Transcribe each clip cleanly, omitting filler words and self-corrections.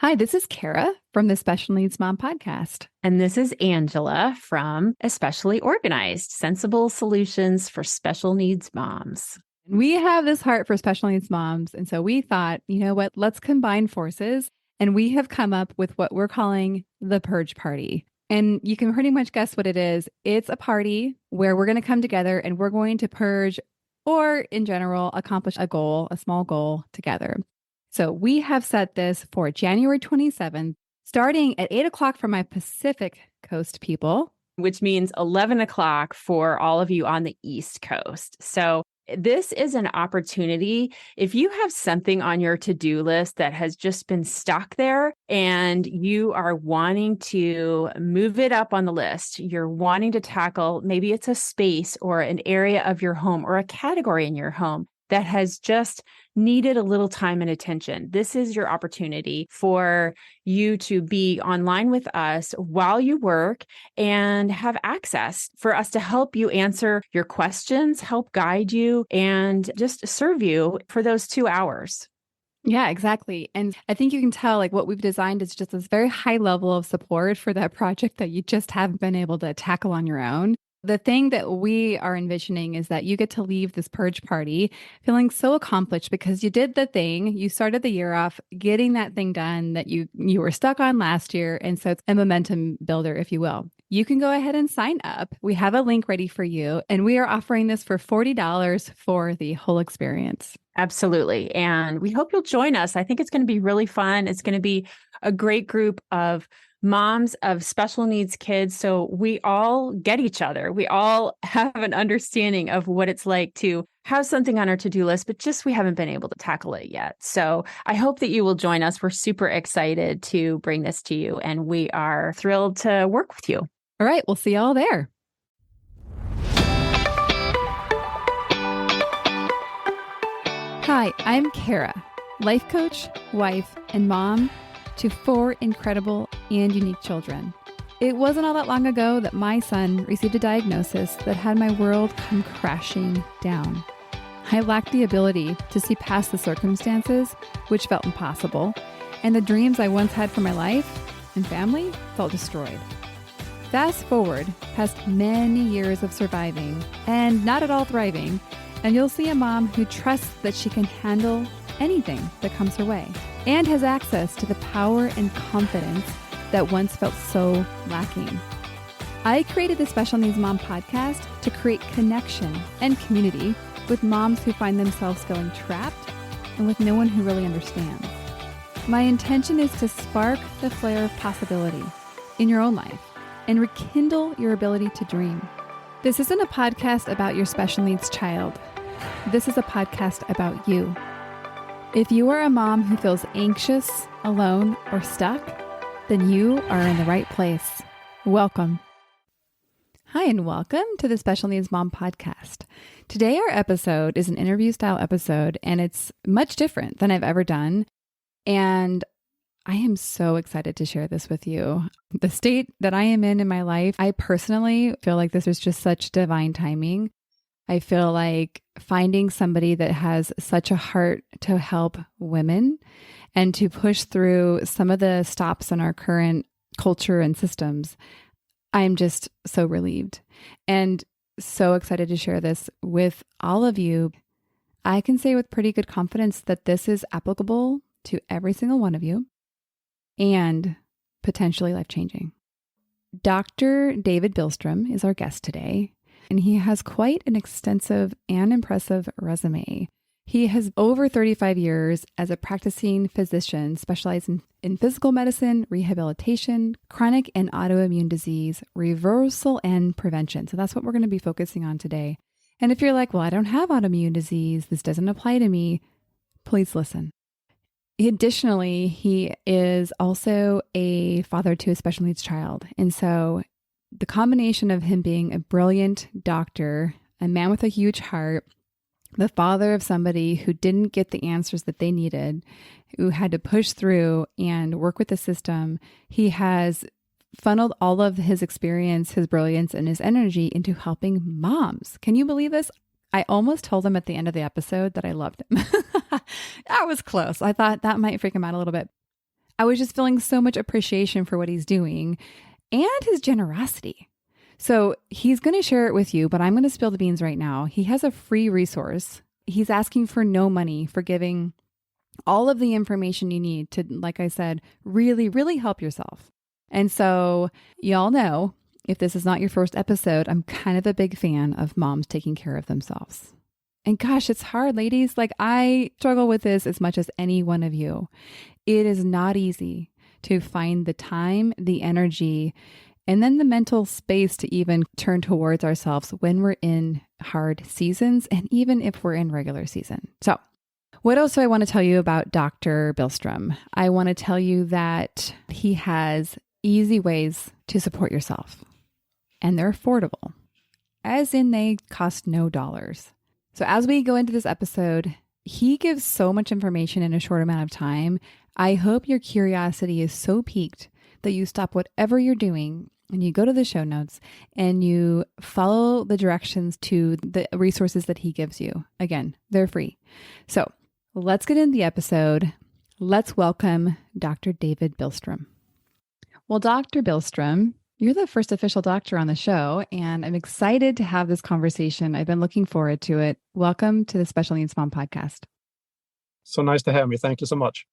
Hi, this is Kara from the Special Needs Mom podcast. And this is Angela from Especially Organized, Sensible Solutions for Special Needs Moms. We have this heart for special needs moms. And so we thought, you know what, let's combine forces. And we have come up with what we're calling the Purge Party. And you can pretty much guess what it is. It's a party where we're going to come together and we're going to purge, or in general, accomplish a goal, a small goal together. So we have set this for January 27th, starting at 8 o'clock for my Pacific Coast people. Which means 11 o'clock for all of you on the East Coast. So this is an opportunity. If you have something on your to-do list that has just been stuck there and you are wanting to move it up on the list, you're wanting to tackle, maybe it's a space or an area of your home or a category in your home that has just needed a little time and attention. This is your opportunity for you to be online with us while you work and have access for us to help you answer your questions, help guide you, and just serve you for those 2 hours. Yeah, exactly. And I think you can tell like what we've designed is just this very high level of support for that project that you just haven't been able to tackle on your own. The thing that we are envisioning is that you get to leave this purge party feeling so accomplished because you did the thing. You started the year off getting that thing done that you were stuck on last year. And so it's a momentum builder, if you will. You can go ahead and sign up. We have a link ready for you. And we are offering this for $40 for the whole experience. Absolutely. And we hope you'll join us. I think it's going to be really fun. It's going to be a great group of moms of special needs kids. So we all get each other. We all have an understanding of what it's like to have something on our to-do list, but just we haven't been able to tackle it yet. So I hope that you will join us. We're super excited to bring this to you, and we are thrilled to work with you. All right. We'll see you all there. Hi, I'm Kara, life coach, wife, and mom to 4 incredible and unique children. It wasn't all that long ago that my son received a diagnosis that had my world come crashing down. I lacked the ability to see past the circumstances, which felt impossible, and the dreams I once had for my life and family felt destroyed. Fast forward past many years of surviving and not at all thriving, and you'll see a mom who trusts that she can handle anything that comes her way and has access to the power and confidence that once felt so lacking. I created the Special Needs Mom podcast to create connection and community with moms who find themselves feeling trapped and with no one who really understands. My intention is to spark the flare of possibility in your own life and rekindle your ability to dream. This isn't a podcast about your special needs child. This is a podcast about you. If you are a mom who feels anxious, alone, or stuck, then you are in the right place. Welcome. Hi, and welcome to the Special Needs Mom podcast. Today, our episode is an interview style episode, and it's much different than I've ever done. And I am so excited to share this with you. The state that I am in my life, I personally feel like this is just such divine timing. I feel like finding somebody that has such a heart to help women and to push through some of the stops in our current culture and systems, I'm just so relieved and so excited to share this with all of you. I can say with pretty good confidence that this is applicable to every single one of you and potentially life-changing. Dr. David Bilstrom is our guest today, and he has quite an extensive and impressive resume. He has over 35 years as a practicing physician specializing in physical medicine, rehabilitation, chronic and autoimmune disease, reversal, and prevention. So that's what we're going to be focusing on today. And if you're like, well, I don't have autoimmune disease, this doesn't apply to me, please listen. Additionally, he is also a father to a special needs child. And so the combination of him being a brilliant doctor, a man with a huge heart, the father of somebody who didn't get the answers that they needed, who had to push through and work with the system, he has funneled all of his experience, his brilliance, and his energy into helping moms. Can you believe this? I almost told him at the end of the episode that I loved him. That was close. I thought that might freak him out a little bit. I was just feeling so much appreciation for what he's doing and his generosity. So he's going to share it with you, but I'm going to spill the beans right now. He has a free resource. He's asking for no money for giving all of the information you need to, like I said, really, really help yourself. And so y'all know, if this is not your first episode, I'm kind of a big fan of moms taking care of themselves. And gosh, it's hard, ladies. Like, I struggle with this as much as any one of you. It is not easy to find the time, the energy, and then the mental space to even turn towards ourselves when we're in hard seasons, and even if we're in regular season. So what else do I want to tell you about Dr. Bilstrom? I want to tell you that he has easy ways to support yourself, and they're affordable, as in they cost no dollars. So as we go into this episode, he gives so much information in a short amount of time. I hope your curiosity is so piqued that you stop whatever you're doing and you go to the show notes and you follow the directions to the resources that he gives you. Again, they're free. So let's get into the episode. Let's welcome Dr. David Bilstrom. Well, Dr. Bilstrom, you're the first official doctor on the show, and I'm excited to have this conversation. I've been looking forward to it. Welcome to the Special Needs Mom podcast. So nice to have me. Thank you so much.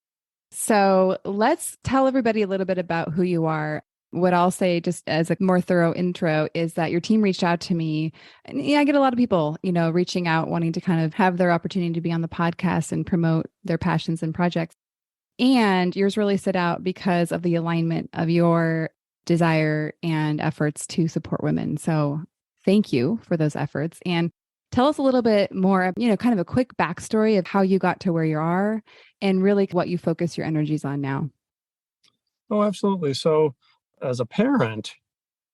So let's tell everybody a little bit about who you are. What I'll say, just as a more thorough intro, is that your team reached out to me. And I get a lot of people, reaching out, wanting to kind of have their opportunity to be on the podcast and promote their passions and projects. And yours really stood out because of the alignment of your desire and efforts to support women. So thank you for those efforts. And tell us a little bit more, kind of a quick backstory of how you got to where you are and really what you focus your energies on now. Oh, absolutely. So as a parent,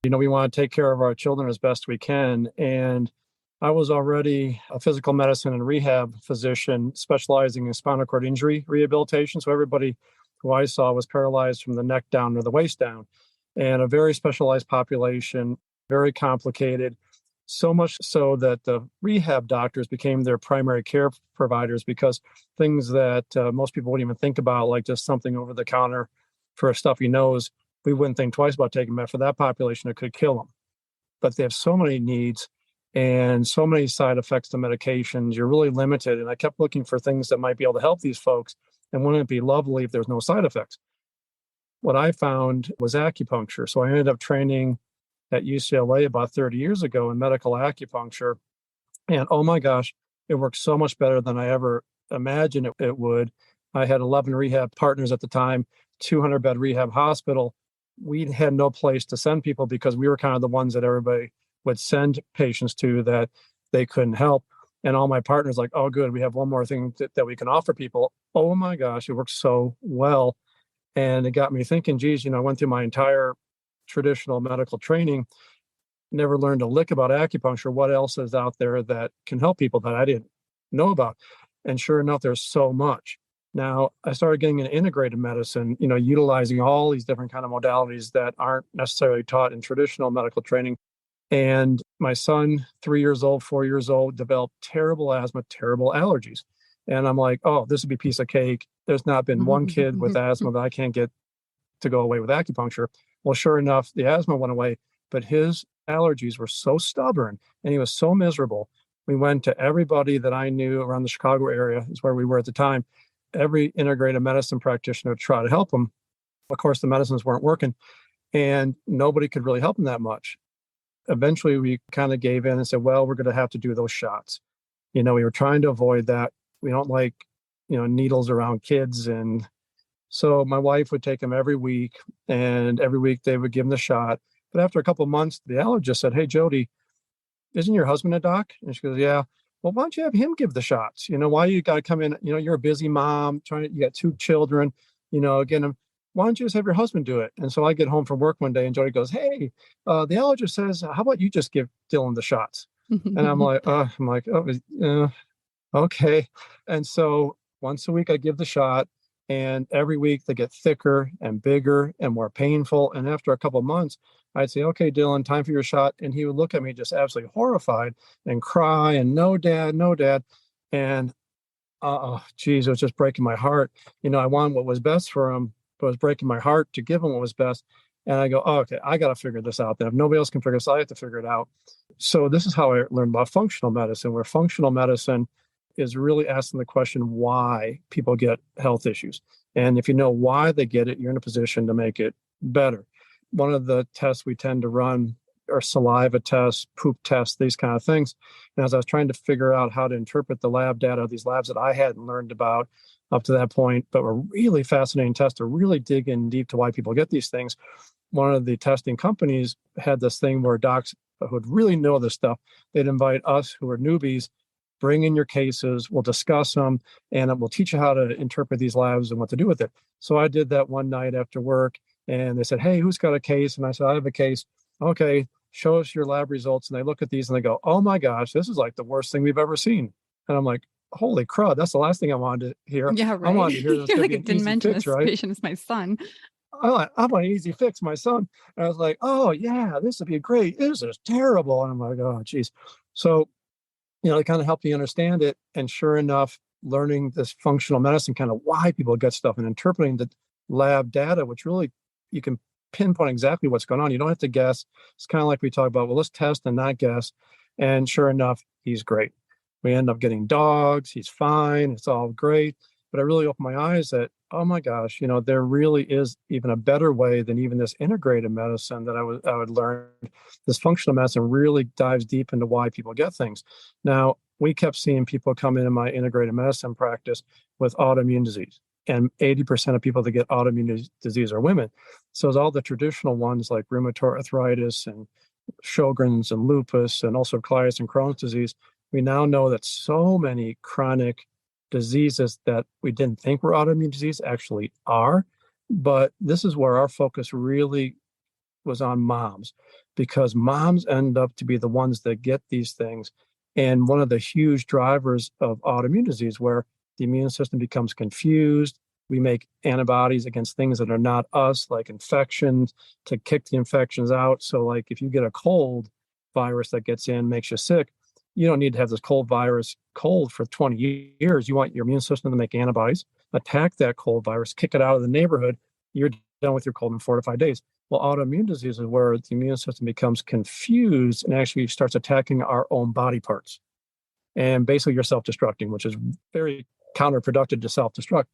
we want to take care of our children as best we can. And I was already a physical medicine and rehab physician specializing in spinal cord injury rehabilitation. So everybody who I saw was paralyzed from the neck down or the waist down, and a very specialized population, very complicated, so much so that the rehab doctors became their primary care providers, because things that most people wouldn't even think about, like just something over the counter for a stuffy nose, we wouldn't think twice about taking that. For that population, it could kill them. But they have so many needs and so many side effects to medications. You're really limited. And I kept looking for things that might be able to help these folks. And wouldn't it be lovely if there's no side effects? What I found was acupuncture. So I ended up training at UCLA about 30 years ago in medical acupuncture. And oh my gosh, it works so much better than I ever imagined it would. I had 11 rehab partners at the time, 200-bed rehab hospital. We had no place to send people because we were kind of the ones that everybody would send patients to that they couldn't help. And all my partners like, oh, good, we have one more thing that we can offer people. Oh my gosh, it works so well. And it got me thinking, geez, I went through my entire traditional medical training, never learned a lick about acupuncture. What else is out there that can help people that I didn't know about? And sure enough, there's so much. Now, I started getting into integrated medicine, utilizing all these different kind of modalities that aren't necessarily taught in traditional medical training. And my son, 3 years old, 4 years old, developed terrible asthma, terrible allergies. And I'm like, oh, this would be a piece of cake. There's not been one kid with asthma that I can't get to go away with acupuncture. Well, sure enough, the asthma went away, but his allergies were so stubborn and he was so miserable. We went to everybody that I knew around the Chicago area, is where we were at the time, every integrated medicine practitioner to try to help him. Of course, the medicines weren't working and nobody could really help him that much. Eventually, we kind of gave in and said, well, we're going to have to do those shots. We were trying to avoid that. We don't like, needles around kids. And so my wife would take him every week, and every week they would give him the shot. But after a couple of months, the allergist said, hey, Jody, isn't your husband a doc? And she goes, yeah. Well, why don't you have him give the shots? Why you got to come in? You're a busy mom, you got 2 children, again, why don't you just have your husband do it? And so I get home from work one day and Jody goes, hey, the allergist says, how about you just give Dylan the shots? And I'm like, oh, okay. And so once a week I give the shot, and every week they get thicker and bigger and more painful. And after a couple of months, I'd say, okay, Dylan, time for your shot. And he would look at me just absolutely horrified and cry and no, dad, no, dad. And, geez, it was just breaking my heart. I wanted what was best for him, but it was breaking my heart to give them what was best. And I go, oh, okay, I got to figure this out. Then if nobody else can figure this out, I have to figure it out. So this is how I learned about functional medicine, where functional medicine is really asking the question why people get health issues. And if you know why they get it, you're in a position to make it better. One of the tests we tend to run are saliva tests, poop tests, these kind of things. And as I was trying to figure out how to interpret the lab data of these labs that I hadn't learned about up to that point, but were really fascinating tests to really dig in deep to why people get these things. One of the testing companies had this thing where docs who would really know this stuff, they'd invite us who are newbies, bring in your cases, we'll discuss them, and we'll teach you how to interpret these labs and what to do with it. So I did that one night after work, and they said, hey, who's got a case? And I said, I have a case. Okay, show us your lab results. And they look at these and they go, oh my gosh, this is like the worst thing we've ever seen. And I'm like, holy crud, that's the last thing I wanted to hear. Yeah, right. I wanted to hear this. You're like, I didn't mention fix, this right? Patient is my son. I want an easy fix, my son. And I was like, oh yeah, this would be great. This is terrible. And I'm like, oh geez. So, it kind of helped me understand it. And sure enough, learning this functional medicine, kind of why people get stuff and interpreting the lab data, which really you can pinpoint exactly what's going on. You don't have to guess. It's kind of like we talk about, well, let's test and not guess. And sure enough, he's great. We end up getting dogs. He's fine. It's all great. But I really opened my eyes that, oh my gosh, there really is even a better way than even this integrated medicine that I would learn. This functional medicine really dives deep into why people get things. Now, we kept seeing people come in my integrated medicine practice with autoimmune disease. And 80% of people that get autoimmune disease are women. So it's all the traditional ones like rheumatoid arthritis and Sjogren's and lupus and ulcerative colitis and Crohn's disease. We now know that so many chronic diseases that we didn't think were autoimmune disease actually are. But this is where our focus really was on moms, because moms end up to be the ones that get these things. And one of the huge drivers of autoimmune disease, where the immune system becomes confused, we make antibodies against things that are not us, like infections, to kick the infections out. So like if you get a cold virus that gets in, makes you sick, you don't need to have this cold virus for 20 years. You want your immune system to make antibodies, attack that cold virus, kick it out of the neighborhood. You're done with your cold in 4 to 5 days. Well, autoimmune disease is where the immune system becomes confused and actually starts attacking our own body parts. And basically you're self-destructing, which is very counterproductive to self-destruct.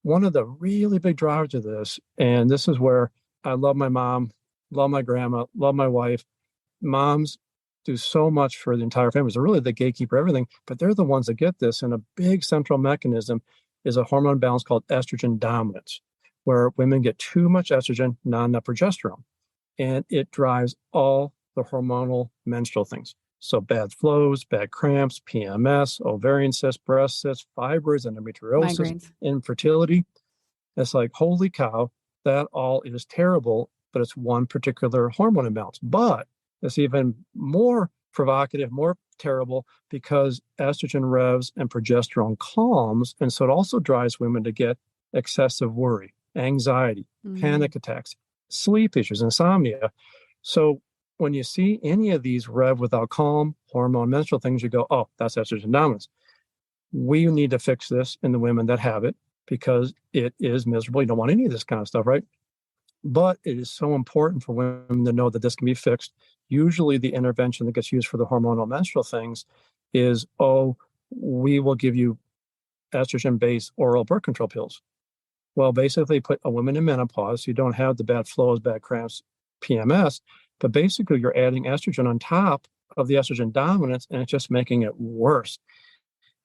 One of the really big drivers of this, and this is where I love my mom, love my grandma, love my wife. Moms do so much for the entire family. They're really the gatekeeper, everything, but they're the ones that get this. And a big central mechanism is a hormone balance called estrogen dominance, where women get too much estrogen, not enough progesterone. And it drives all the hormonal menstrual things. So bad flows, bad cramps, PMS, ovarian cysts, breast cysts, fibroids, endometriosis, migraines, infertility. It's like, holy cow, that all is terrible, but it's one particular hormone imbalance. But it's even more provocative, more terrible, because estrogen revs and progesterone calms. And so it also drives women to get excessive worry, anxiety, panic attacks, sleep issues, insomnia. So when you see any of these rev without calm, hormone menstrual things, you go, oh, that's estrogen dominance. We need to fix this in the women that have it, because it is miserable. You don't want any of this kind of stuff, right? But it is so important for women to know that this can be fixed. Usually the intervention that gets used for the hormonal menstrual things is, oh, we will give you estrogen-based oral birth control pills. Well, basically put a woman in menopause, so you don't have the bad flows, bad cramps, PMS, but basically you're adding estrogen on top of the estrogen dominance, and it's just making it worse.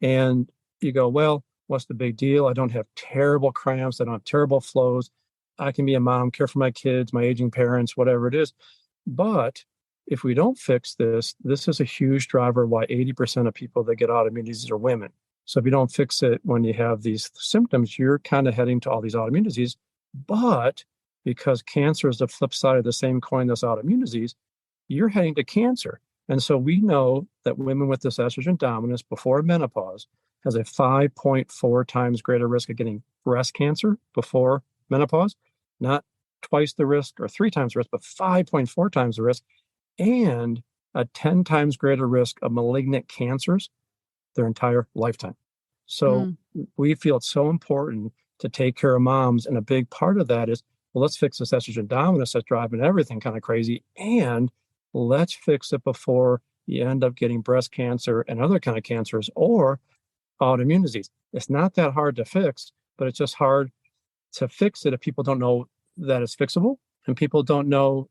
And you go, well, what's the big deal? I don't have terrible cramps. I don't have terrible flows. I can be a mom, care for my kids, my aging parents, whatever it is. But if we don't fix this, this is a huge driver why 80% of people that get autoimmune disease are women. So if you don't fix it when you have these symptoms, you're kind of heading to all these autoimmune disease. But because cancer is the flip side of the same coin as autoimmune disease, you're heading to cancer. And so we know that women with this estrogen dominance before menopause has a 5.4 times greater risk of getting breast cancer before menopause, not twice the risk or 3 times the risk, but 5.4 times the risk, and a 10 times greater risk of malignant cancers their entire lifetime. So we feel it's so important to take care of moms. And a big part of that is, well, let's fix this estrogen dominance that's driving everything kind of crazy. And let's fix it before you end up getting breast cancer and other kind of cancers or autoimmune disease. It's not that hard to fix, but it's just hard to fix it if people don't know that it's fixable and people don't know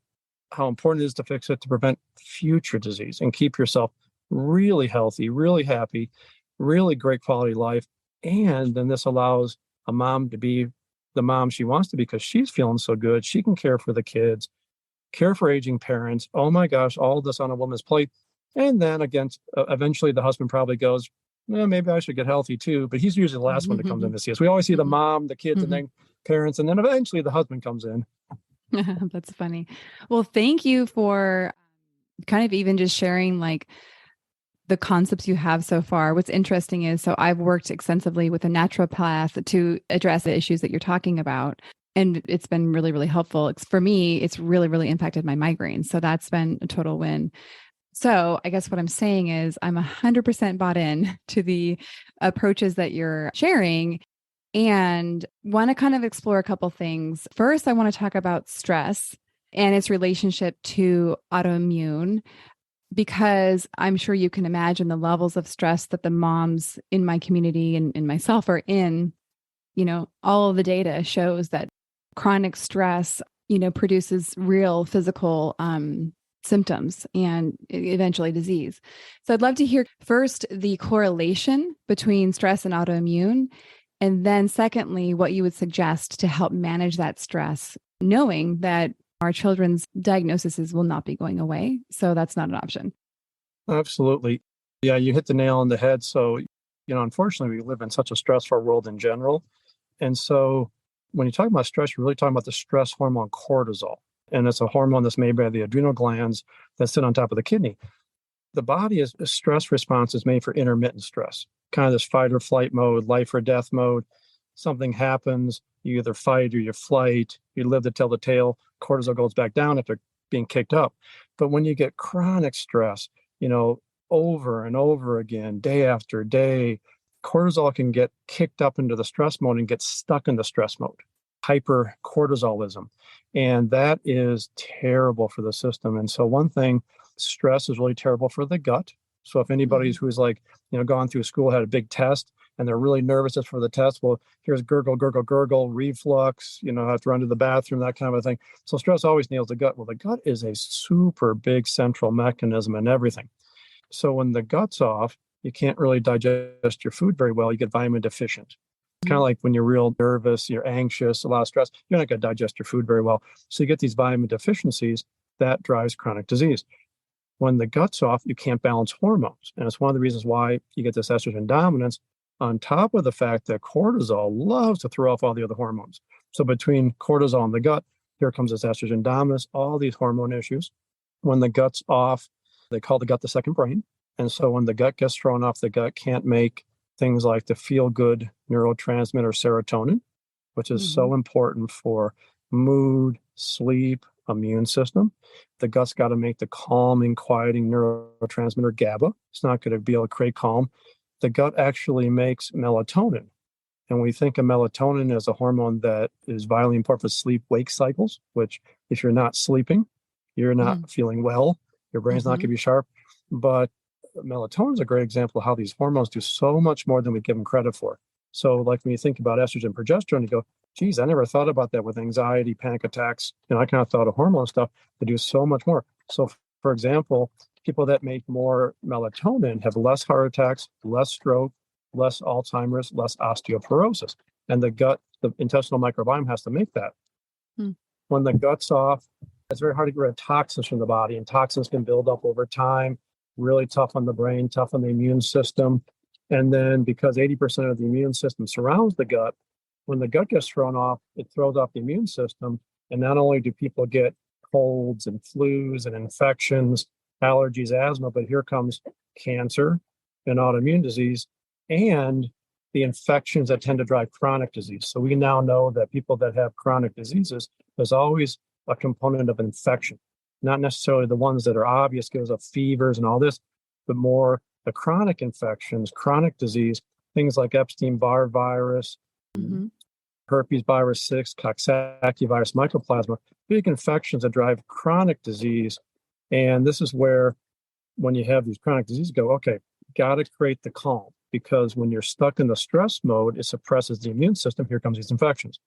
how important it is to fix it to prevent future disease and keep yourself really healthy, really happy, really great quality life. And then this allows a mom to be the mom she wants to be because she's feeling so good. She can care for the kids, care for aging parents. Oh my gosh, all this on a woman's plate. And then again, eventually the husband probably goes, maybe I should get healthy too. But he's usually the last one to come in to see us. We always see the mom, the kids, and then parents, and then eventually the husband comes in. That's funny. Well, thank you for kind of even just sharing like the concepts you have so far. What's interesting is, so I've worked extensively with a naturopath to address the issues that you're talking about. And it's been really, really helpful. For me, it's really, really impacted my migraines. So that's been a total win. So I guess what I'm saying is I'm 100% bought in to the approaches that you're sharing and want to kind of explore a couple things. First, I want to talk about stress and its relationship to autoimmune, because I'm sure you can imagine the levels of stress that the moms in my community and myself are in. You know, all of the data shows that chronic stress, produces real physical symptoms and eventually disease. So I'd love to hear first the correlation between stress and autoimmune. And then secondly, what you would suggest to help manage that stress, knowing that our children's diagnoses will not be going away. So that's not an option. Absolutely. Yeah, you hit the nail on the head. So, unfortunately, we live in such a stressful world in general. And so when you talk about stress, you're really talking about the stress hormone cortisol. And it's a hormone that's made by the adrenal glands that sit on top of the kidney. The body's stress response is made for intermittent stress, kind of this fight or flight mode, life or death mode. Something happens, you either fight or you flight, you live to tell the tale, cortisol goes back down after being kicked up. But when you get chronic stress, over and over again, day after day, cortisol can get kicked up into the stress mode and get stuck in the stress mode, hypercortisolism. And that is terrible for the system. And so one thing, stress is really terrible for the gut. So if anybody who's like, gone through school, had a big test, and they're really nervous just for the test, well, here's gurgle, gurgle, gurgle, reflux, have to run to the bathroom, that kind of a thing. So stress always nails the gut. Well, the gut is a super big central mechanism in everything. So when the gut's off, you can't really digest your food very well. You get vitamin deficient. It's kind of like when you're real nervous, you're anxious, a lot of stress, you're not going to digest your food very well. So you get these vitamin deficiencies that drives chronic disease. When the gut's off, you can't balance hormones. And it's one of the reasons why you get this estrogen dominance, on top of the fact that cortisol loves to throw off all the other hormones. So between cortisol and the gut, here comes this estrogen dominance, all these hormone issues. When the gut's off, they call the gut the second brain. And so when the gut gets thrown off, the gut can't make things like the feel-good neurotransmitter serotonin, which is so important for mood, sleep, immune system. The gut's got to make the calming, quieting neurotransmitter GABA. It's not going to be able to create calm. The gut actually makes melatonin. And we think of melatonin as a hormone that is vitally important for sleep-wake cycles, which if you're not sleeping, you're not feeling well, your brain's not going to be sharp. But melatonin is a great example of how these hormones do so much more than we give them credit for. So like when you think about estrogen, progesterone, you go, geez, I never thought about that with anxiety, panic attacks. I kind of thought of hormone stuff to do so much more. So for example, people that make more melatonin have less heart attacks, less stroke, less Alzheimer's, less osteoporosis. And the gut, the intestinal microbiome has to make that. When the gut's off, it's very hard to get rid of toxins from the body, and toxins can build up over time, really tough on the brain, tough on the immune system. And then because 80% of the immune system surrounds the gut, when the gut gets thrown off, it throws off the immune system. And not only do people get colds and flus and infections, allergies, asthma, but here comes cancer and autoimmune disease and the infections that tend to drive chronic disease. So we now know that people that have chronic diseases, there's always a component of infection, not necessarily the ones that are obvious because of fevers and all this, but more the chronic infections, chronic disease, things like Epstein-Barr virus, herpes virus 6, Coxsackie virus mycoplasma, big infections that drive chronic disease. And this is where, when you have these chronic diseases, go, okay, got to create the calm, because when you're stuck in the stress mode, it suppresses the immune system. Here comes these infections.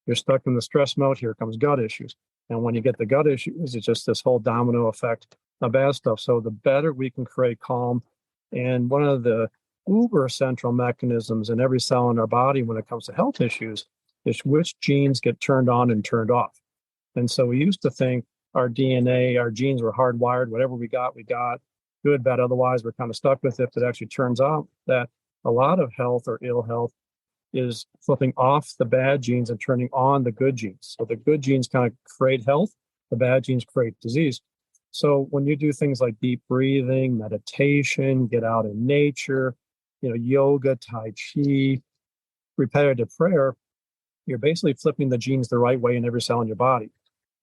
You're stuck in the stress mode, here comes gut issues. And when you get the gut issues, it's just this whole domino effect of bad stuff. So the better we can create calm, and one of the uber central mechanisms in every cell in our body when it comes to health issues is which genes get turned on and turned off. And so we used to think our DNA, our genes were hardwired, whatever we got, good, bad, otherwise we're kind of stuck with it. But it actually turns out that a lot of health or ill health is flipping off the bad genes and turning on the good genes. So the good genes kind of create health, the bad genes create disease. So when you do things like deep breathing, meditation, get out in nature, yoga, Tai Chi, repetitive prayer, you're basically flipping the genes the right way in every cell in your body.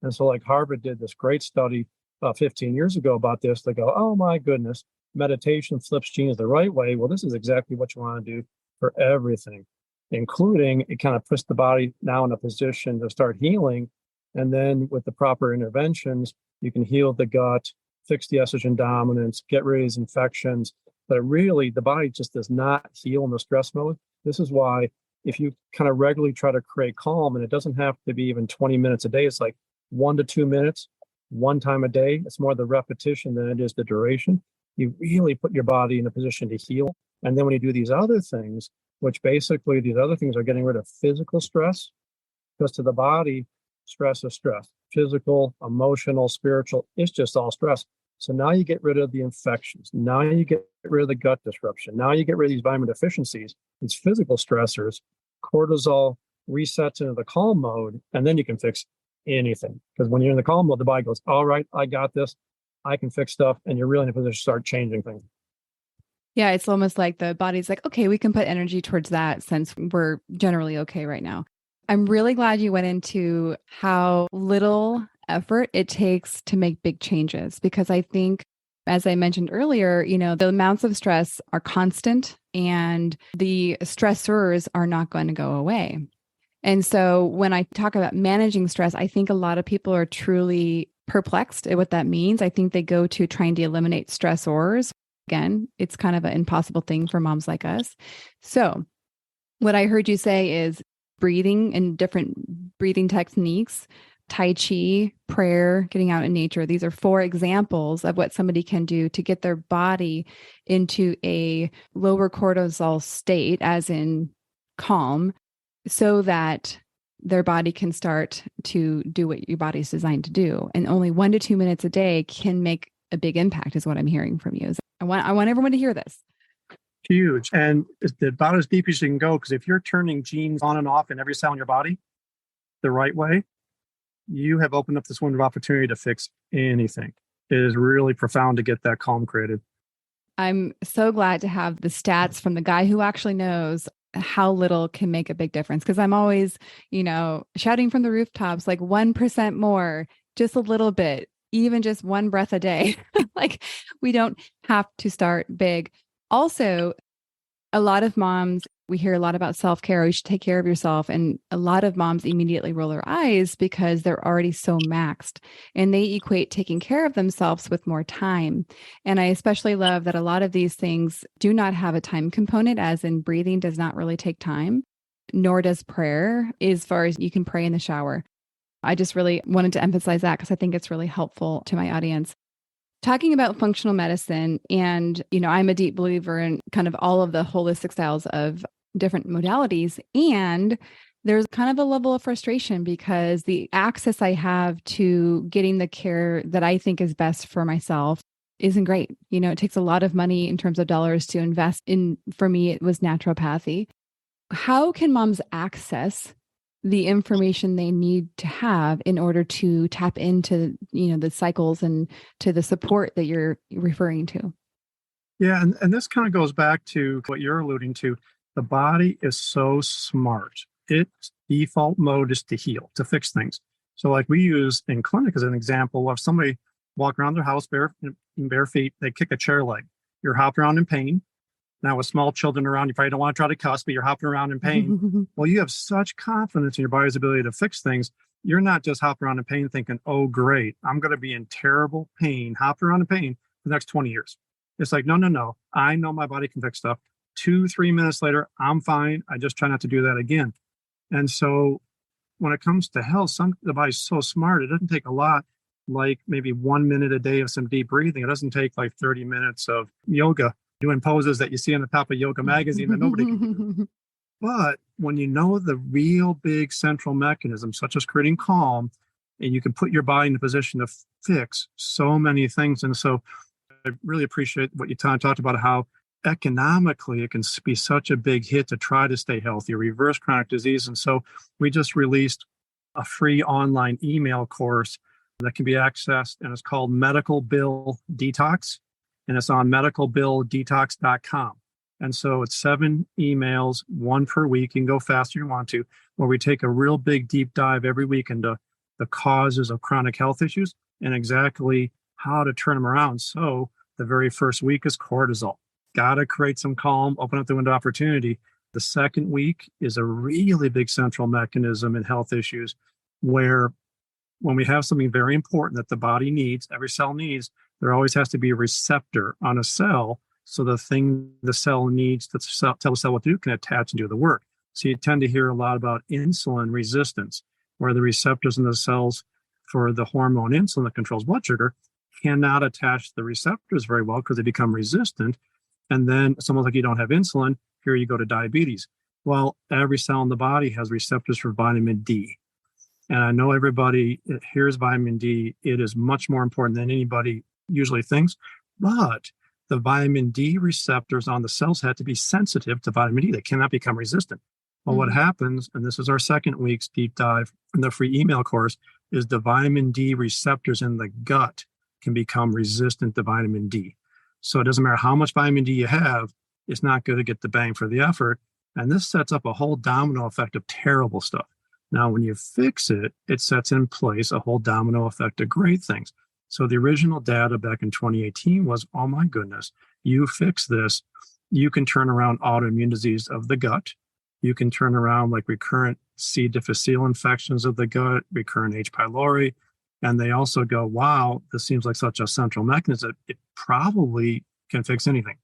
And so like Harvard did this great study about 15 years ago about this. They go, oh my goodness, meditation flips genes the right way. Well, this is exactly what you want to do for everything, including it kind of puts the body now in a position to start healing. And then with the proper interventions, you can heal the gut, fix the estrogen dominance, get rid of these infections. But really, the body just does not heal in the stress mode. This is why if you kind of regularly try to create calm, and it doesn't have to be even 20 minutes a day, it's like 1 to 2 minutes, one time a day. It's more the repetition than it is the duration. You really put your body in a position to heal. And then when you do these other things, which basically these other things are getting rid of physical stress, because to the body, stress is stress. Physical, emotional, spiritual, it's just all stress. So now you get rid of the infections. Now you get rid of the gut disruption. Now you get rid of these vitamin deficiencies, these physical stressors. Cortisol resets into the calm mode, and then you can fix anything. Because when you're in the calm mode, the body goes, all right, I got this. I can fix stuff. And you're really in a position to start changing things. Yeah, it's almost like the body's like, okay, we can put energy towards that since we're generally okay right now. I'm really glad you went into how little effort it takes to make big changes, because I think, as I mentioned earlier, the amounts of stress are constant and the stressors are not going to go away. And so when I talk about managing stress, I think a lot of people are truly perplexed at what that means. I think they go to trying to eliminate stressors. Again, it's kind of an impossible thing for moms like us. So what I heard you say is breathing and different breathing techniques, Tai Chi, prayer, getting out in nature. These are 4 examples of what somebody can do to get their body into a lower cortisol state, as in calm, so that their body can start to do what your body's designed to do. And only 1 to 2 minutes a day can make a big impact, is what I'm hearing from you. I want everyone to hear this. Huge. And it's about as deep as you can go, because if you're turning genes on and off in every cell in your body the right way, you have opened up this window of opportunity to fix anything. It is really profound to get that calm created. I'm so glad to have the stats from the guy who actually knows how little can make a big difference. Because I'm always, shouting from the rooftops, like 1% more, just a little bit, even just 1 breath a day. Like, we don't have to start big. Also, a lot of moms, we hear a lot about self-care. You should take care of yourself. And a lot of moms immediately roll their eyes because they're already so maxed, and they equate taking care of themselves with more time. And I especially love that a lot of these things do not have a time component, as in breathing does not really take time, nor does prayer, as far as you can pray in the shower. I just really wanted to emphasize that because I think it's really helpful to my audience. Talking about functional medicine, and, I'm a deep believer in kind of all of the holistic styles of different modalities. And there's kind of a level of frustration because the access I have to getting the care that I think is best for myself isn't great. It takes a lot of money in terms of dollars to invest in. For me, it was naturopathy. How can moms access the information they need to have in order to tap into, the cycles and to the support that you're referring to? Yeah, and this kind of goes back to what you're alluding to. The body is so smart. Its default mode is to heal, to fix things. So like we use in clinic as an example of somebody walk around their house in bare feet, they kick a chair leg. You're hopping around in pain. Now, with small children around, you probably don't want to try to cuss, but you're hopping around in pain. Well, you have such confidence in your body's ability to fix things. You're not just hopping around in pain thinking, oh, great, I'm going to be in terrible pain, hopping around in pain for the next 20 years. It's like, no, no, no. I know my body can fix stuff. 2-3 minutes later, I'm fine. I just try not to do that again. And so when it comes to health, the body's so smart. It doesn't take a lot, like maybe 1 minute a day of some deep breathing. It doesn't take like 30 minutes of yoga, doing poses that you see on the top of Yoga magazine that nobody can do. But when you know the real big central mechanism, such as creating calm, and you can put your body in a position to fix so many things. And so I really appreciate what you talked about, how economically it can be such a big hit to try to stay healthy, reverse chronic disease. And so we just released a free online email course that can be accessed, and it's called Medical Bill Detox, and it's on medicalbilldetox.com. And so it's 7 emails, 1 per week. You can go faster if you want to, where we take a real big deep dive every week into the causes of chronic health issues and exactly how to turn them around. So the very first week is cortisol. Got to create some calm, open up the window of opportunity. The second week is a really big central mechanism in health issues, where when we have something very important that the body needs, every cell needs, there always has to be a receptor on a cell. So the thing the cell needs to tell the cell what to do can attach and do the work. So you tend to hear a lot about insulin resistance, where the receptors in the cells for the hormone insulin that controls blood sugar cannot attach to the receptors very well because they become resistant. And then it's almost like you don't have insulin. Here you go to diabetes. Well, every cell in the body has receptors for vitamin D. And I know everybody hears vitamin D. It is much more important than anybody usually thinks. But the vitamin D receptors on the cells had to be sensitive to vitamin D. They cannot become resistant. Well, what happens, and this is our second week's deep dive in the free email course, is the vitamin D receptors in the gut can become resistant to vitamin D. So it doesn't matter how much vitamin D you have, it's not going to get the bang for the effort. And this sets up a whole domino effect of terrible stuff. Now, when you fix it, it sets in place a whole domino effect of great things. So the original data back in 2018 was, oh my goodness, you fix this, you can turn around autoimmune disease of the gut. You can turn around like recurrent C. difficile infections of the gut, recurrent H. pylori. And they also go, wow, this seems like such a central mechanism. It probably can fix anything.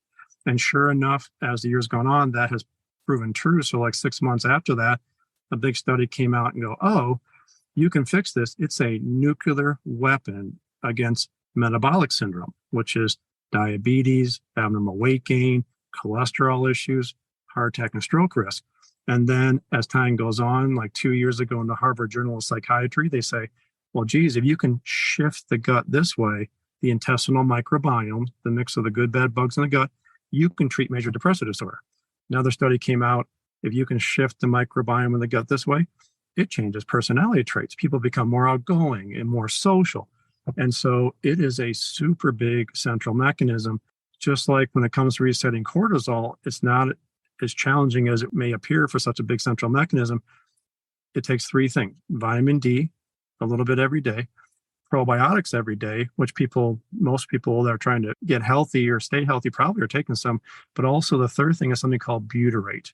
And sure enough, as the years gone on, that has proven true. So like 6 months after that, a big study came out and go, oh, you can fix this. It's a nuclear weapon against metabolic syndrome, which is diabetes, abnormal weight gain, cholesterol issues, heart attack, and stroke risk. And then as time goes on, like 2 years ago in the Harvard Journal of Psychiatry, they say, well, geez, if you can shift the gut this way, the intestinal microbiome, the mix of the good, bad bugs in the gut, you can treat major depressive disorder. Another study came out, if you can shift the microbiome in the gut this way, it changes personality traits. People become more outgoing and more social. And so it is a super big central mechanism. Just like when it comes to resetting cortisol, it's not as challenging as it may appear for such a big central mechanism. It takes 3 things: vitamin D, a little bit every day, probiotics every day, which most people that are trying to get healthy or stay healthy probably are taking some, but also the third thing is something called butyrate.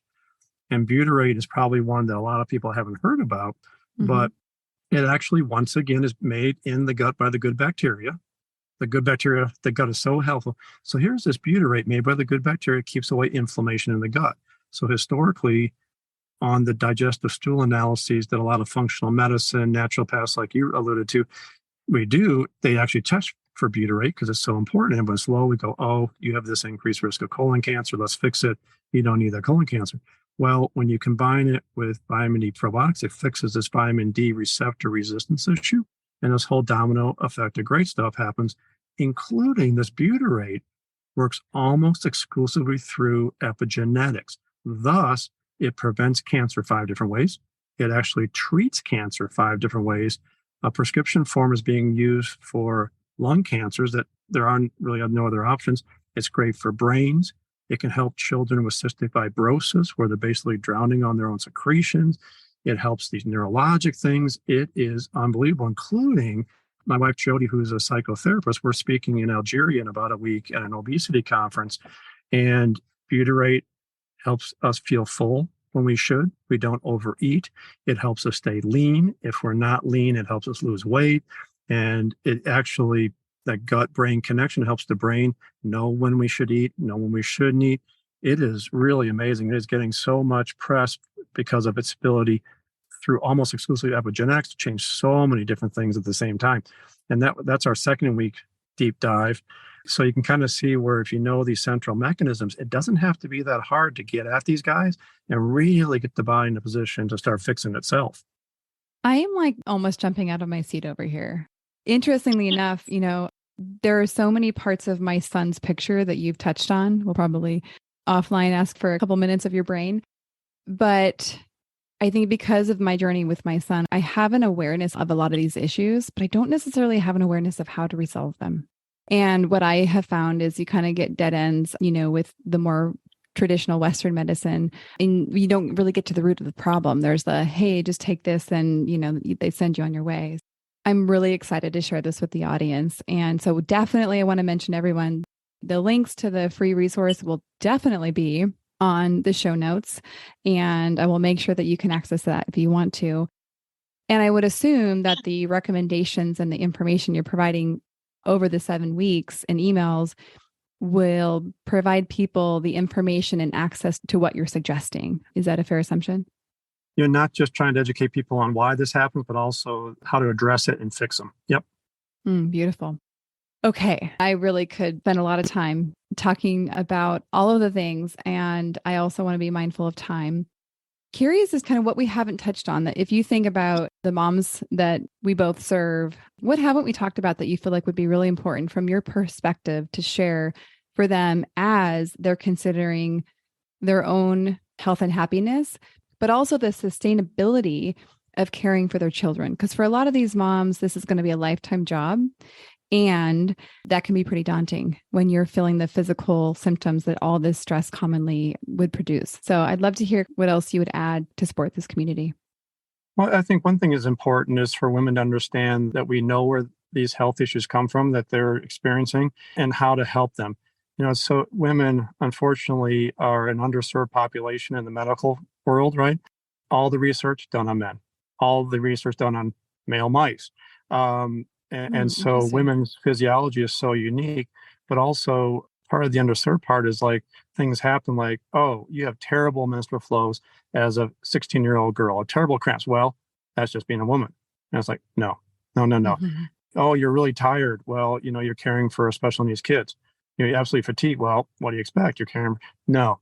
And butyrate is probably one that a lot of people haven't heard about, but it actually, once again, is made in the gut by the good bacteria. The good bacteria, the gut is so helpful. So here's this butyrate made by the good bacteria, keeps away inflammation in the gut. So historically, on the digestive stool analyses that a lot of functional medicine, naturopaths like you alluded to, we do, they actually test for butyrate because it's so important. And when it's low, we go, oh, you have this increased risk of colon cancer. Let's fix it. You don't need that colon cancer. Well, when you combine it with vitamin D probiotics, it fixes this vitamin D receptor resistance issue. And this whole domino effect of great stuff happens, including this butyrate works almost exclusively through epigenetics. Thus, it prevents cancer 5 different ways. It actually treats cancer 5 different ways. A prescription form is being used for lung cancers that there aren't really no other options. It's great for brains. It can help children with cystic fibrosis, where they're basically drowning on their own secretions. It helps these neurologic things. It is unbelievable, including my wife, Jody, who's a psychotherapist. We're speaking in Algeria in about a week at an obesity conference. And Butyrate helps us feel full when we should. We don't overeat. It helps us stay lean. If we're not lean, it helps us lose weight. And it actually, that gut-brain connection helps the brain know when we should eat, know when we shouldn't eat. It is really amazing. It is getting so much press because of its ability through almost exclusively epigenetics to change so many different things at the same time. And that's our second week deep dive. So you can kind of see where if you know these central mechanisms, it doesn't have to be that hard to get at these guys and really get the body in a position to start fixing itself. I am like almost jumping out of my seat over here. Interestingly enough, there are so many parts of my son's picture that you've touched on. We'll probably offline ask for a couple minutes of your brain. But I think because of my journey with my son, I have an awareness of a lot of these issues, but I don't necessarily have an awareness of how to resolve them. And what I have found is you kind of get dead ends, with the more traditional Western medicine, and you don't really get to the root of the problem. There's the, hey, just take this and, they send you on your way. I'm really excited to share this with the audience. And so definitely I want to mention everyone, the links to the free resource will definitely be on the show notes. And I will make sure that you can access that if you want to. And I would assume that the recommendations and the information you're providing over the 7 weeks in emails will provide people the information and access to what you're suggesting. Is that a fair assumption? You're not just trying to educate people on why this happened, but also how to address it and fix them. Yep. Beautiful. Okay. I really could spend a lot of time talking about all of the things. And I also want to be mindful of time. Curious is kind of what we haven't touched on, that if you think about the moms that we both serve, what haven't we talked about that you feel like would be really important from your perspective to share for them as they're considering their own health and happiness, but also the sustainability of caring for their children? Because for a lot of these moms, this is going to be a lifetime job. And that can be pretty daunting when you're feeling the physical symptoms that all this stress commonly would produce. So I'd love to hear what else you would add to support this community. Well, I think one thing is important is for women to understand that we know where these health issues come from that they're experiencing and how to help them. So women, unfortunately, are an underserved population in the medical world, right? All the research done on men, all the research done on male mice. And so women's physiology is so unique, but also part of the underserved part is like things happen like, oh, you have terrible menstrual flows as a 16-year-old girl, terrible cramps. Well, that's just being a woman. And it's like, no. Mm-hmm. Oh, you're really tired. Well, you're caring for special needs kids. You're absolutely fatigued. Well, what do you expect? You're caring. No.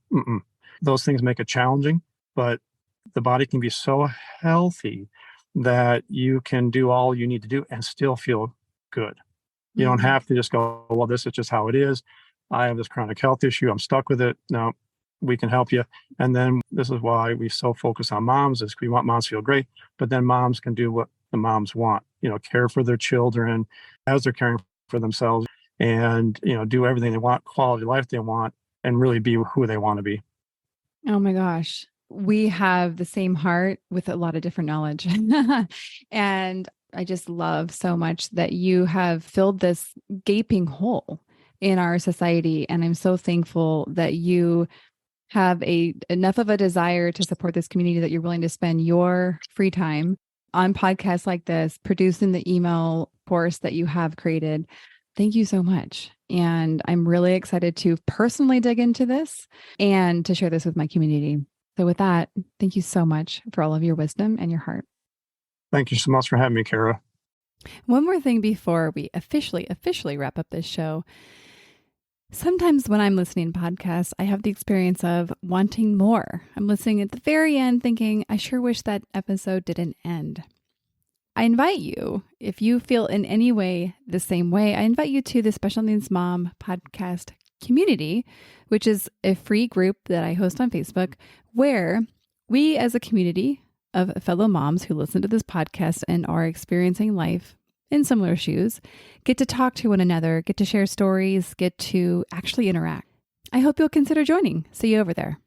Those things make it challenging, but the body can be so healthy that you can do all you need to do and still feel good. You don't have to just go, well, this is just how it is. I have this chronic health issue. I'm stuck with it. No, we can help you. And then this is why we so focus on moms, is we want moms to feel great, but then moms can do what the moms want, care for their children as they're caring for themselves and, do everything they want, quality life they want, and really be who they want to be. Oh my gosh. We have the same heart with a lot of different knowledge. And I just love so much that you have filled this gaping hole in our society. And I'm so thankful that you have enough of a desire to support this community that you're willing to spend your free time on podcasts like this, producing the email course that you have created. Thank you so much. And I'm really excited to personally dig into this and to share this with my community. So with that, thank you so much for all of your wisdom and your heart. Thank you so much for having me, Kara. One more thing before we officially wrap up this show. Sometimes when I'm listening to podcasts, I have the experience of wanting more. I'm listening at the very end thinking, I sure wish that episode didn't end. I invite you, if you feel in any way the same way, I invite you to the Special Needs Mom podcast community, which is a free group that I host on Facebook, where we as a community of fellow moms who listen to this podcast and are experiencing life in similar shoes get to talk to one another, get to share stories, get to actually interact. I hope you'll consider joining. See you over there.